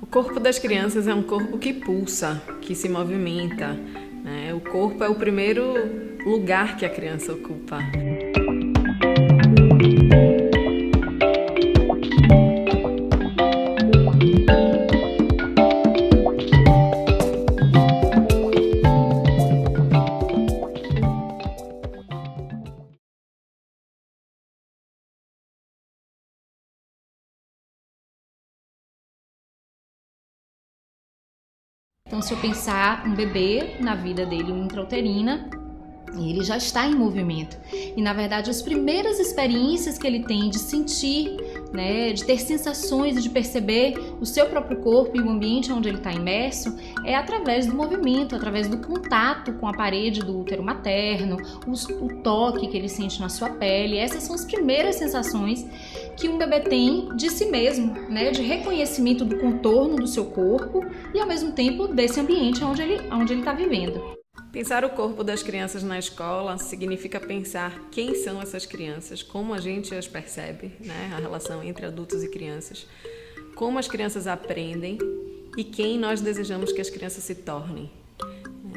O corpo das crianças é um corpo que pulsa, que se movimenta, né? O corpo é o primeiro lugar que a criança ocupa. Então, se eu pensar um bebê na vida dele, uma intrauterina, ele já está em movimento. E, na verdade, as primeiras experiências que ele tem de sentir, né, de ter sensações e de perceber o seu próprio corpo e o ambiente onde ele está imerso é através do movimento, através do contato com a parede do útero materno, o toque que ele sente na sua pele. Essas são as primeiras sensações que um bebê tem de si mesmo, né, de reconhecimento do contorno do seu corpo e, ao mesmo tempo, desse ambiente onde ele está vivendo. Pensar o corpo das crianças na escola significa pensar quem são essas crianças, como a gente as percebe, né? A relação entre adultos e crianças, como as crianças aprendem e quem nós desejamos que as crianças se tornem.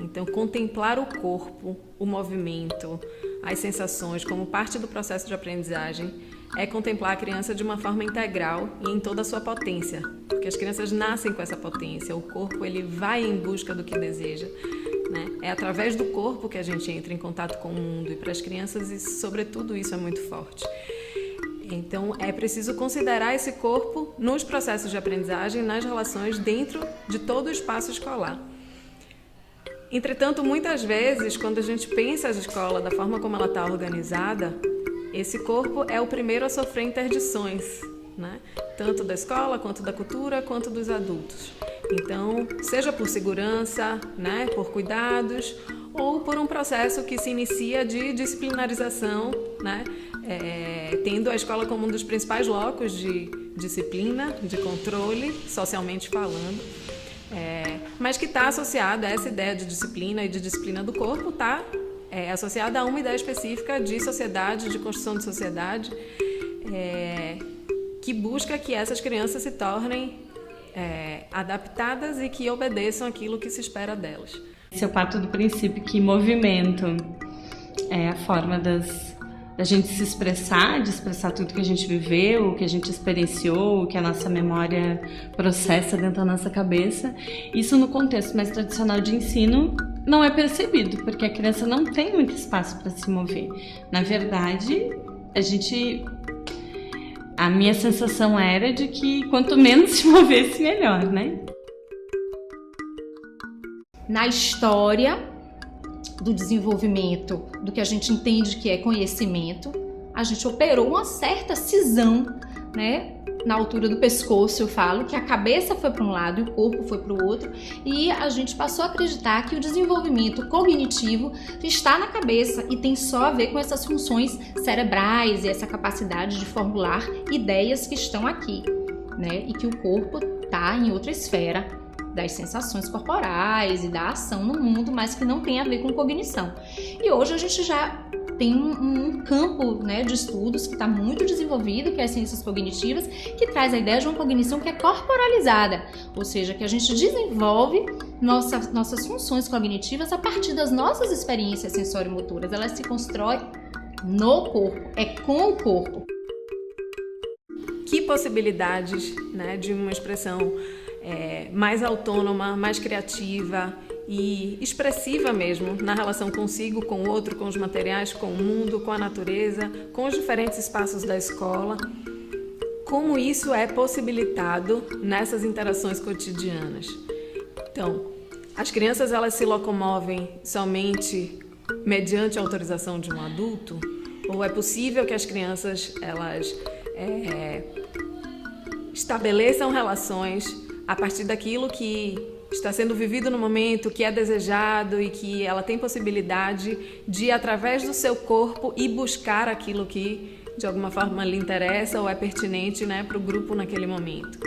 Então, contemplar o corpo, o movimento, as sensações como parte do processo de aprendizagem é contemplar a criança de uma forma integral e em toda a sua potência, porque as crianças nascem com essa potência, o corpo ele vai em busca do que deseja. É através do corpo que a gente entra em contato com o mundo e para as crianças, sobretudo, isso é muito forte. Então, é preciso considerar esse corpo nos processos de aprendizagem, nas relações dentro de todo o espaço escolar. Entretanto, muitas vezes, quando a gente pensa a escola da forma como ela está organizada, esse corpo é o primeiro a sofrer interdições, né? Tanto da escola, quanto da cultura, quanto dos adultos. Então, seja por segurança, né, por cuidados, ou por um processo que se inicia de disciplinarização, né, tendo a escola como um dos principais locos de disciplina, de controle, socialmente falando, mas que está associado a essa ideia de disciplina e de disciplina do corpo, está associada a uma ideia específica de sociedade, de construção de sociedade, que busca que essas crianças se tornem adaptadas e que obedeçam aquilo que se espera delas. Eu parto do princípio que movimento é a forma da gente se expressar, de expressar tudo que a gente viveu, o que a gente experienciou, o que a nossa memória processa dentro da nossa cabeça. Isso no contexto mais tradicional de ensino não é percebido, porque a criança não tem muito espaço para se mover. Na verdade, a minha sensação era de que quanto menos se movesse, melhor, né? Na história do desenvolvimento do que a gente entende que é conhecimento, a gente operou uma certa cisão, né? Na altura do pescoço, eu falo que a cabeça foi para um lado e o corpo foi para o outro, e a gente passou a acreditar que o desenvolvimento cognitivo está na cabeça e tem só a ver com essas funções cerebrais e essa capacidade de formular ideias que estão aqui, né? E que o corpo está em outra esfera das sensações corporais e da ação no mundo, mas que não tem a ver com cognição. E hoje a gente já tem um campo, né, de estudos que está muito desenvolvido, que é as ciências cognitivas, que traz a ideia de uma cognição que é corporalizada, ou seja, que a gente desenvolve nossas funções cognitivas a partir das nossas experiências sensoriomotoras. Elas se constroem no corpo, é com o corpo. Que possibilidades, né, de uma expressão mais autônoma, mais criativa e expressiva mesmo, na relação consigo, com o outro, com os materiais, com o mundo, com a natureza, com os diferentes espaços da escola. Como isso é possibilitado nessas interações cotidianas? Então, as crianças elas se locomovem somente mediante a autorização de um adulto? Ou é possível que as crianças elas estabeleçam relações a partir daquilo que está sendo vivido no momento, que é desejado e que ela tem possibilidade de, através do seu corpo, ir buscar aquilo que, de alguma forma, lhe interessa ou é pertinente, né, para o grupo naquele momento.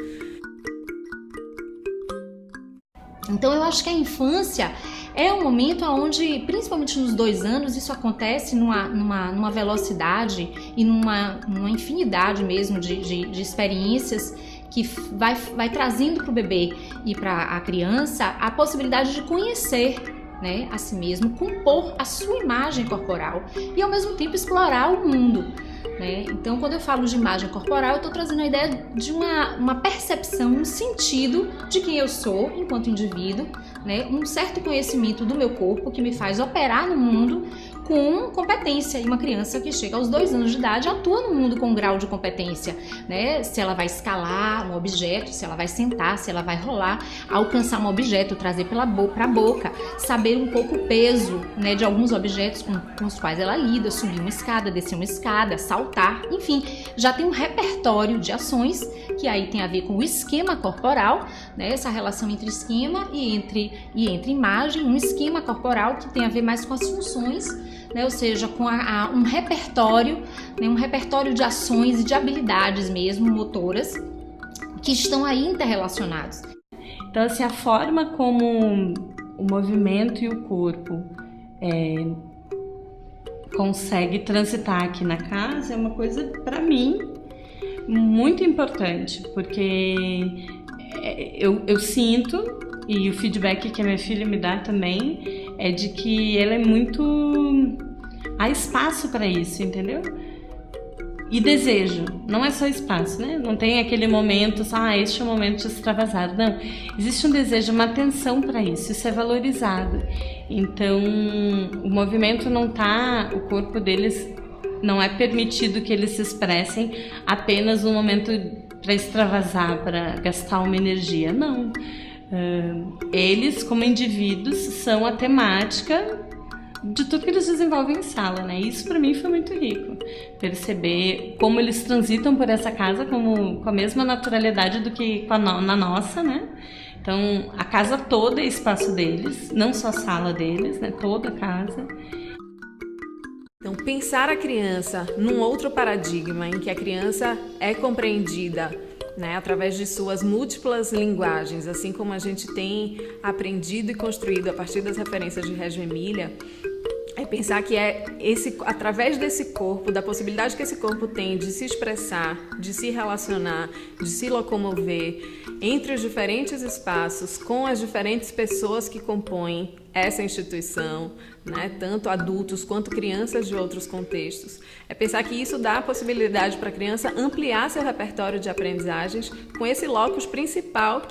Então, eu acho que a infância é um momento onde, principalmente nos 2 anos, isso acontece numa velocidade e numa infinidade mesmo de experiências que vai trazendo para o bebê e para a criança a possibilidade de conhecer, né, a si mesmo, compor a sua imagem corporal e ao mesmo tempo explorar o mundo, né? Então, quando eu falo de imagem corporal, eu estou trazendo a ideia de uma percepção, um sentido de quem eu sou enquanto indivíduo, né? Um certo conhecimento do meu corpo que me faz operar no mundo com competência. E uma criança que chega aos 2 anos de idade atua no mundo com um grau de competência, né? Se ela vai escalar um objeto, se ela vai sentar, se ela vai rolar, alcançar um objeto, trazer para a boca, saber um pouco o peso, né, de alguns objetos com os quais ela lida, subir uma escada, descer uma escada, saltar, enfim, já tem um repertório de ações que aí tem a ver com o esquema corporal, né? Essa relação entre esquema e entre imagem, um esquema corporal que tem a ver mais com as funções, né? Ou seja, com um repertório, né? Um repertório de ações e de habilidades mesmo, motoras, que estão aí interrelacionados. Então, assim, a forma como o movimento e o corpo consegue transitar aqui na casa é uma coisa, para mim, muito importante, porque eu sinto, e o feedback que a minha filha me dá também, é de que ela é muito... há espaço para isso, entendeu? E desejo, não é só espaço, né? Não tem aquele momento, este é o momento de extravasar. Não, existe um desejo, uma atenção para isso é valorizado. Então, o movimento não tá, o corpo deles não é permitido que eles se expressem apenas no momento para extravasar, para gastar uma energia, não. Eles, como indivíduos, são a temática de tudo que eles desenvolvem em sala, né? Isso para mim foi muito rico, perceber como eles transitam por essa casa com a mesma naturalidade do que na nossa, né? Então, a casa toda é espaço deles, não só a sala deles, né? Toda a casa. Então, pensar a criança num outro paradigma em que a criança é compreendida, né, através de suas múltiplas linguagens, assim como a gente tem aprendido e construído a partir das referências de Reggio Emília, é pensar que é através desse corpo, da possibilidade que esse corpo tem de se expressar, de se relacionar, de se locomover entre os diferentes espaços, com as diferentes pessoas que compõem essa instituição, né, tanto adultos quanto crianças de outros contextos. É pensar que isso dá a possibilidade para a criança ampliar seu repertório de aprendizagens com esse locus principal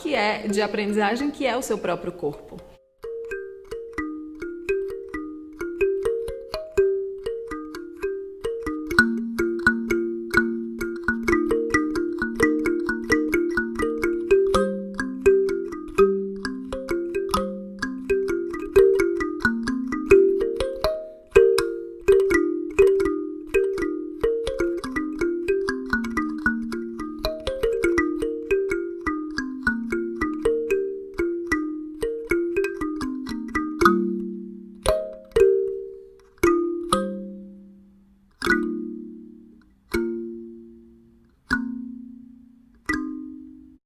de aprendizagem, que é o seu próprio corpo.